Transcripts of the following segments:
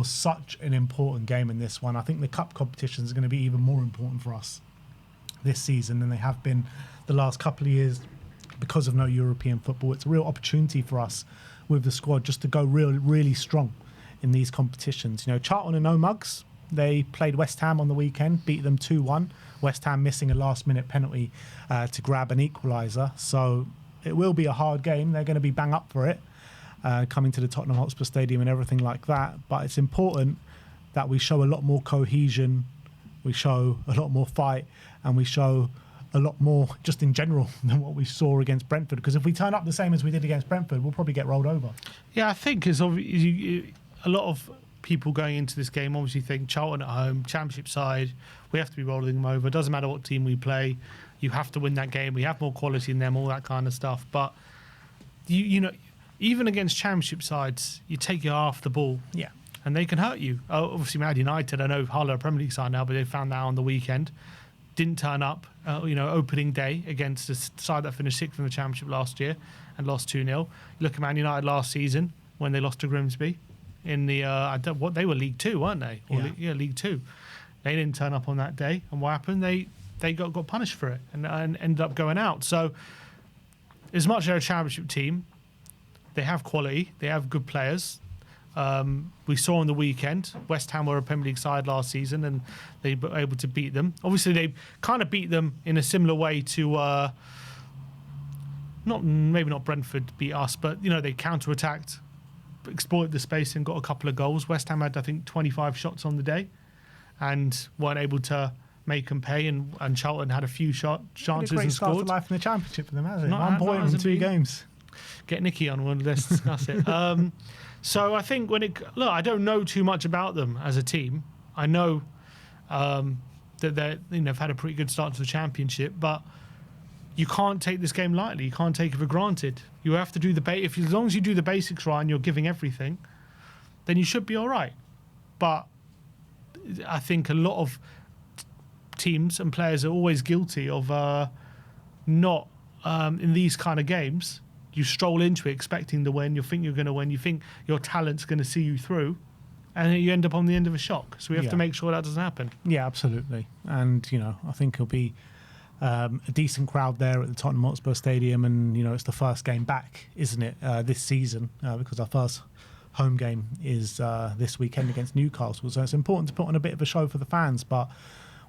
for such an important game in this one. I think the cup competitions are going to be even more important for us this season than they have been the last couple of years because of no European football. It's a real opportunity for us with the squad just to go really strong in these competitions. You know, Charlton are no mugs. They played West Ham on the weekend, beat them 2-1. West Ham missing a last-minute penalty to grab an equaliser. So it will be a hard game. They're going to be bang up for it, coming to the Tottenham Hotspur Stadium and everything like that. But it's important that we show a lot more cohesion, we show a lot more fight, and we show a lot more just in general than what we saw against Brentford. Because if we turn up the same as we did against Brentford, we'll probably get rolled over. Yeah, I think it's obviously a lot of people going into this game obviously think Charlton at home, Championship side, we have to be rolling them over. It doesn't matter what team we play, you have to win that game. We have more quality in them, all that kind of stuff. But you know, even against Championship sides, you take your half the ball, yeah, and they can hurt you. Obviously, Man United, I know Hull are a Premier League side now, but they found that on the weekend. Didn't turn up, opening day against a side that finished 6th in the Championship last year and lost 2-0. You look at Man United last season when they lost to Grimsby in the they were League 2, weren't they? League 2. They didn't turn up on that day, and what happened? They got punished for it and ended up going out. So, as much as they're a Championship team, they have quality, they have good players. We saw on the weekend, West Ham were a Premier League side last season and they were able to beat them. Obviously, they kind of beat them in a similar way to, maybe not Brentford beat us, but, they counter-attacked, exploited the space and got a couple of goals. West Ham had, I think, 25 shots on the day and weren't able to make them pay, and Charlton had a few chances and scored. Great start to life in the Championship for them, hasn't it? 1 point in 2 games. Get Nicky on one, let's discuss it. So I think I don't know too much about them as a team. I know that they've had a pretty good start to the Championship, but you can't take this game lightly. You can't take it for granted. You have to do as long as you do the basics right and you're giving everything, then you should be all right. But I think a lot of teams and players are always guilty of not in these kind of games. You stroll into it expecting to win. You think you're going to win. You think your talent's going to see you through, and then you end up on the end of a shock. So we have to make sure that doesn't happen. Yeah, absolutely. And I think it'll be a decent crowd there at the Tottenham Hotspur Stadium, and it's the first game back, isn't it, this season? Because our first home game is this weekend against Newcastle. So it's important to put on a bit of a show for the fans, but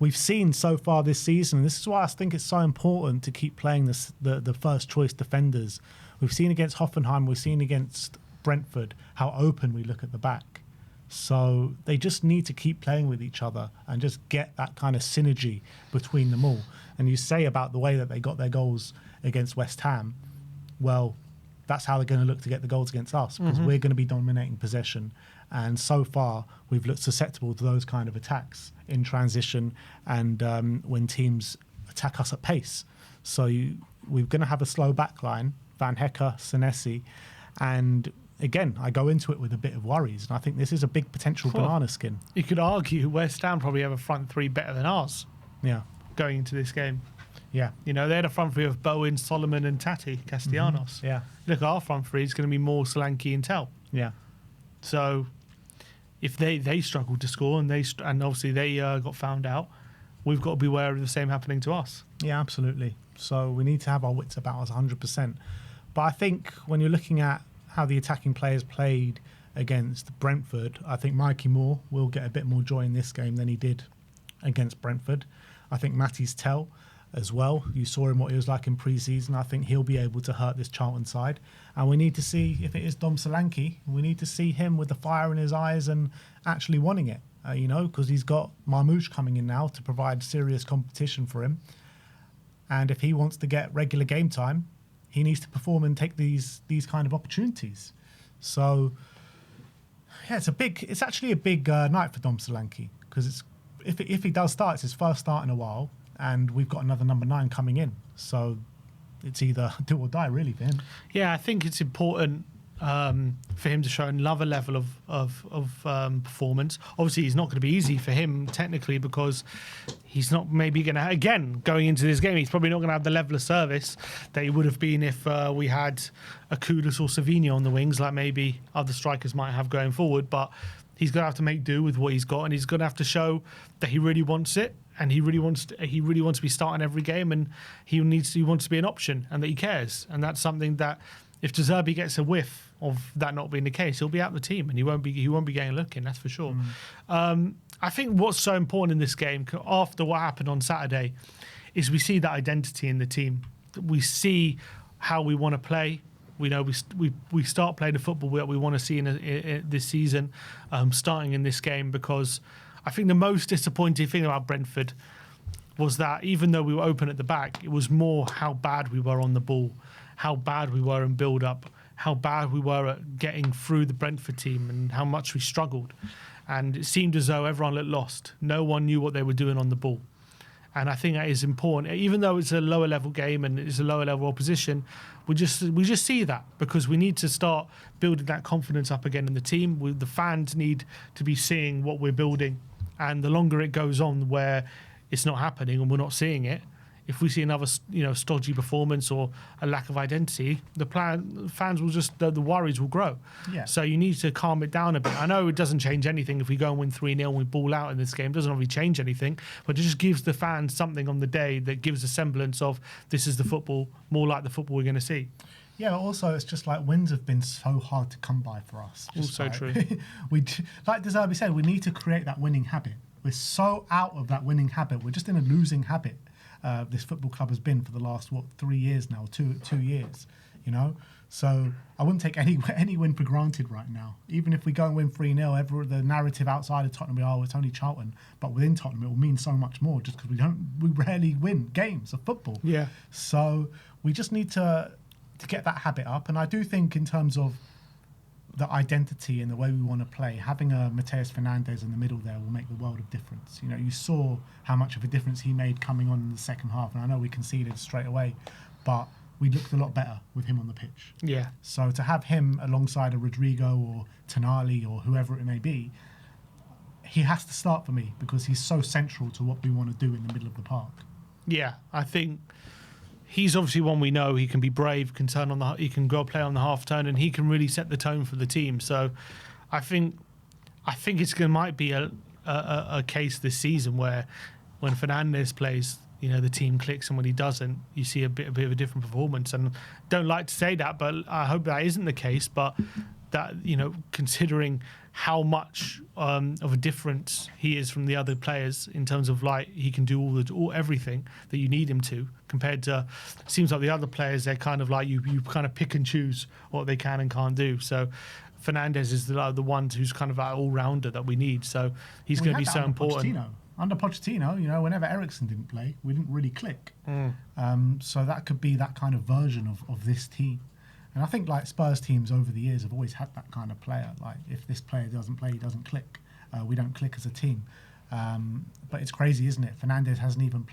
we've seen so far this season, and this is why I think it's so important to keep playing the first choice defenders. We've seen against Hoffenheim, we've seen against Brentford how open we look at the back. So they just need to keep playing with each other and just get that kind of synergy between them all. And you say about the way that they got their goals against West Ham, well, that's how they're going to look to get the goals against us, because we're going to be dominating possession. And so far, we've looked susceptible to those kind of attacks in transition and when teams attack us at pace. So we're going to have a slow back line, Van Hecker, Senesi, and again, I go into it with a bit of worries, and I think this is a big potential banana skin. You could argue West Ham probably have a front three better than ours. Yeah, going into this game. Yeah, they had a front three of Bowen, Solomon, and Tati Castellanos. Yeah, look, our front three is going to be more Solanke and Tell. Yeah, so if they struggled to score and obviously they got found out, we've got to be aware of the same happening to us. Yeah, absolutely. So we need to have our wits about us 100%. But I think when you're looking at how the attacking players played against Brentford, I think Mikey Moore will get a bit more joy in this game than he did against Brentford. I think Matty's Tell as well. You saw him what he was like in pre-season. I think he'll be able to hurt this Charlton side. And we need to see, if it is Dom Solanke, we need to see him with the fire in his eyes and actually wanting it, because he's got Marmoush coming in now to provide serious competition for him. And if he wants to get regular game time, he needs to perform and take these kind of opportunities. So, yeah, it's actually a big night for Dom Solanke, because if he does start, it's his first start in a while, and we've got another number 9 coming in. So it's either do or die, really, for him. Yeah, I think it's important for him to show another level of performance. Obviously, it's not going to be easy for him technically, because he's not maybe going to, again, going into this game, he's probably not going to have the level of service that he would have been if we had a Kudus or Savinho on the wings, like maybe other strikers might have going forward. But he's going to have to make do with what he's got, and he's going to have to show that he really wants it, and he really wants to be starting every game, and he wants to be an option, and that he cares. And that's something that if De Zerbi gets a whiff of that not being the case, he'll be out of the team, and he won't be getting a look in. That's for sure. I think what's so important in this game, after what happened on Saturday, is we see that identity in the team. We see how we want to play. We know we start playing the football that we want to see in this season, starting in this game, because I think the most disappointing thing about Brentford was that even though we were open at the back, it was more how bad we were on the ball, how bad we were in build-up, how bad we were at getting through the Brentford team, and how much we struggled. And it seemed as though everyone looked lost. No one knew what they were doing on the ball. And I think that is important. Even though it's a lower level game and it's a lower level opposition, we just see that, because we need to start building that confidence up again in the team. The fans need to be seeing what we're building. And the longer it goes on where it's not happening and we're not seeing it, if we see another stodgy performance or a lack of identity, the fans will the worries will grow. Yeah. So you need to calm it down a bit. I know it doesn't change anything if we go and win 3-0 and we ball out in this game. It doesn't really change anything, but it just gives the fans something on the day that gives a semblance of this is the football, more like the football we're going to see. Yeah, but also it's just like wins have been so hard to come by for us. Also like, true. Like De Zerbi said, we need to create that winning habit. We're so out of that winning habit. We're just in a losing habit. This football club has been for the last 3 years now, two years, So I wouldn't take any win for granted right now. Even if we go and win 3-0, the narrative outside of Tottenham, it's only Charlton, but within Tottenham it will mean so much more, just because we rarely win games of football. Yeah. So we just need to get that habit up, and I do think in terms of the identity and the way we want to play, having a Mateus Fernandez in the middle there will make the world of difference. You saw how much of a difference he made coming on in the second half, and I know we conceded straight away, but we looked a lot better with him on the pitch. Yeah. So to have him alongside a Rodrigo or Tonali or whoever it may be, he has to start for me, because he's so central to what we want to do in the middle of the park. Yeah, I think he's obviously one we know. He can be brave, he can go play on the half turn, and he can really set the tone for the team. So I think might be a case this season where when Fernandez plays, the team clicks, and when he doesn't, you see a bit of a different performance. And don't like to say that, but I hope that isn't the case. But that, considering how much of a difference he is from the other players in terms of he can do everything that you need him to, compared to, it seems like the other players, they're kind of like you kind of pick and choose what they can and can't do. So Fernandez is the one who's kind of all rounder that we need. So he's going to be so important. Under Pochettino, whenever Eriksen didn't play, we didn't really click. So that could be that kind of version of this team. And I think Spurs teams over the years have always had that kind of player. If this player doesn't play, he doesn't click. We don't click as a team. But it's crazy, isn't it? Fernandez hasn't even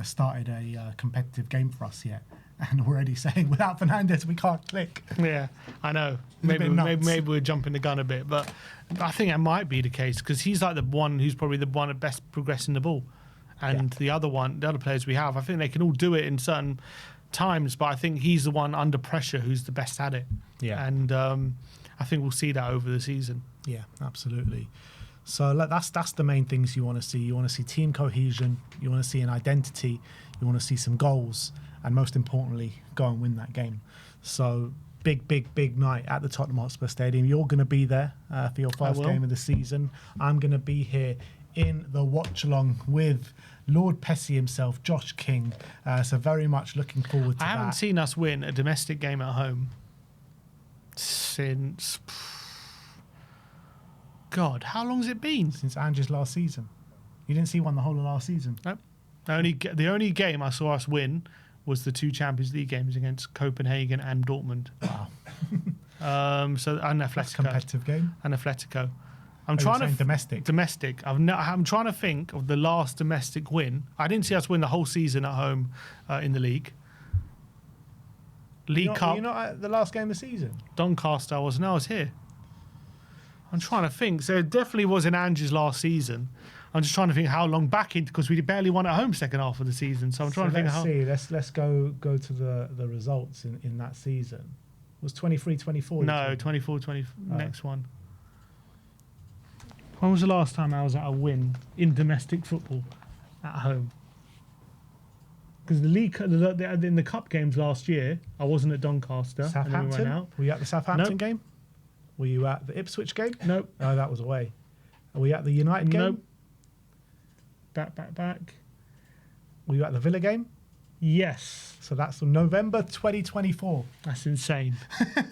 started a competitive game for us yet. And already saying, without Fernandez, we can't click. Yeah, I know. Maybe we're jumping the gun a bit. But I think that might be the case, because he's the one who's probably the one at best progressing the ball. And the other players we have, I think they can all do it in certain times, but I think he's the one under pressure who's the best at it. Yeah. And I think we'll see that over the season. Yeah, absolutely. So that's the main things you want to see. You want to see team cohesion, you want to see an identity, you want to see some goals, and most importantly, go and win that game. So big night at the Tottenham Hotspur Stadium. You're going to be there for your first game of the season. I'm going to be here in the watch-along with Lord Pessy himself, Josh King. So very much looking forward to that. I haven't seen us win a domestic game at home since... God, how long has it been? Since Ange's last season. You didn't see one the whole of last season? Nope. The only game I saw us win was the 2 Champions League games against Copenhagen and Dortmund. Wow. And Atletico. That's a competitive game. And Atletico. I'm trying to domestic. Domestic. I'm trying to think of the last domestic win. I didn't see us win the whole season at home in the league. League Cup. You're not at the last game of the season? Doncaster I was here. I'm trying to think. So it definitely was in Ange's last season. I'm just trying to think how long back into, because we barely won at home second half of the season. So I'm trying to think how. Let's go to the results in that season. Was 23-24? No, 24-20. Next one. When was the last time I was at a win in domestic football at home? Because the league, in the cup games last year, I wasn't at Doncaster. And then we Southampton? went out. Were you at the Southampton Nope. game? Were you at the Ipswich game? Nope. Oh, that was away. Were you at the United game? Nope. Back. Were you at the Villa game? Yes. So that's November 2024. That's insane.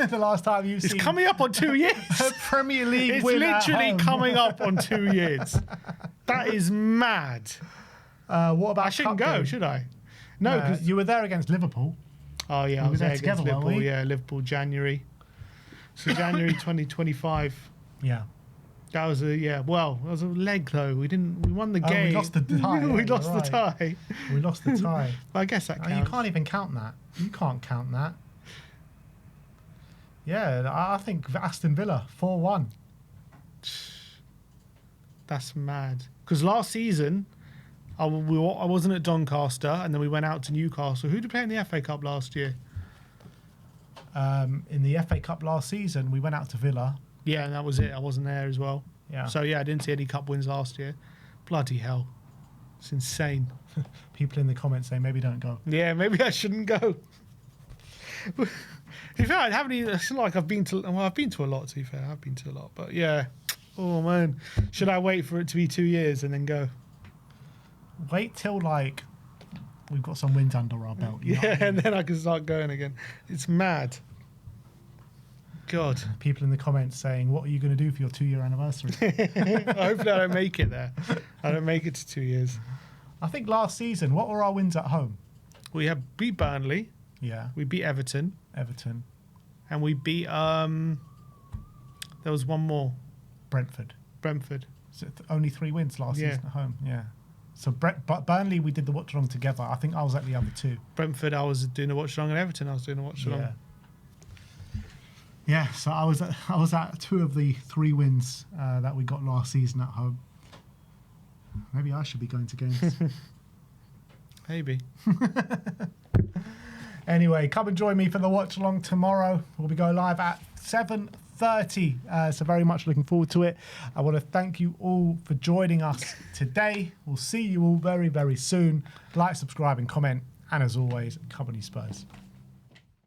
The last time you've It's seen coming up on 2 years. a Premier League It's win at literally home. coming up on 2 years. That is mad. What about I shouldn't cup go, game? should I? No, because you were there against Liverpool. oh yeah, we I was were there there against together, weren't Liverpool. we? Yeah, Liverpool January. So January 2025. Yeah. That was a Well, it was a leg though. We won the game. We lost the tie. we yeah, lost you're the right. tie. We lost the tie. I guess that counts. You can't even count that. You can't count that. Yeah, I think Aston Villa 4-1. That's mad. Because last season, I wasn't at Doncaster, and then we went out to Newcastle. Who did play in the FA Cup last year? In the FA Cup last season, we went out to Villa. Yeah, and that was it. I wasn't there as well. Yeah. So yeah, I didn't see any cup wins last year. Bloody hell, it's insane. People in the comments say maybe don't go. Yeah, maybe I shouldn't go. In fact, I haven't even. It's not like I've been to. Well, I've been to a lot. To be fair, I've been to a lot. But yeah, oh man, should I wait for it to be 2 years and then go? Wait till like we've got some wins under our belt. You know Yeah, what I mean? and then I can start going again. It's mad. God. People in the comments saying, "What are you going to do for your 2-year anniversary?" Hopefully I don't make it there. I don't make it to 2 years. I think last season, what were our wins at home? We have beat Burnley. Yeah, We beat Everton. Everton, And we beat there was one more. Brentford. Brentford. So only 3 wins last Yeah. season at home. Yeah. So but Burnley, we did the watch along together. I think I was at the other 2. Brentford I was doing a watch along, and Everton I was doing a watch along. Yeah. Yeah. So I was at 2 of the 3 wins that we got last season at home. Maybe I should be going to games. Maybe. Anyway, come and join me for the watch along tomorrow. We'll be going live at 7:30. So very much looking forward to it. I want to thank you all for joining us today. We'll see you all very, very soon. Like, subscribe, and comment. And as always, Company Spurs.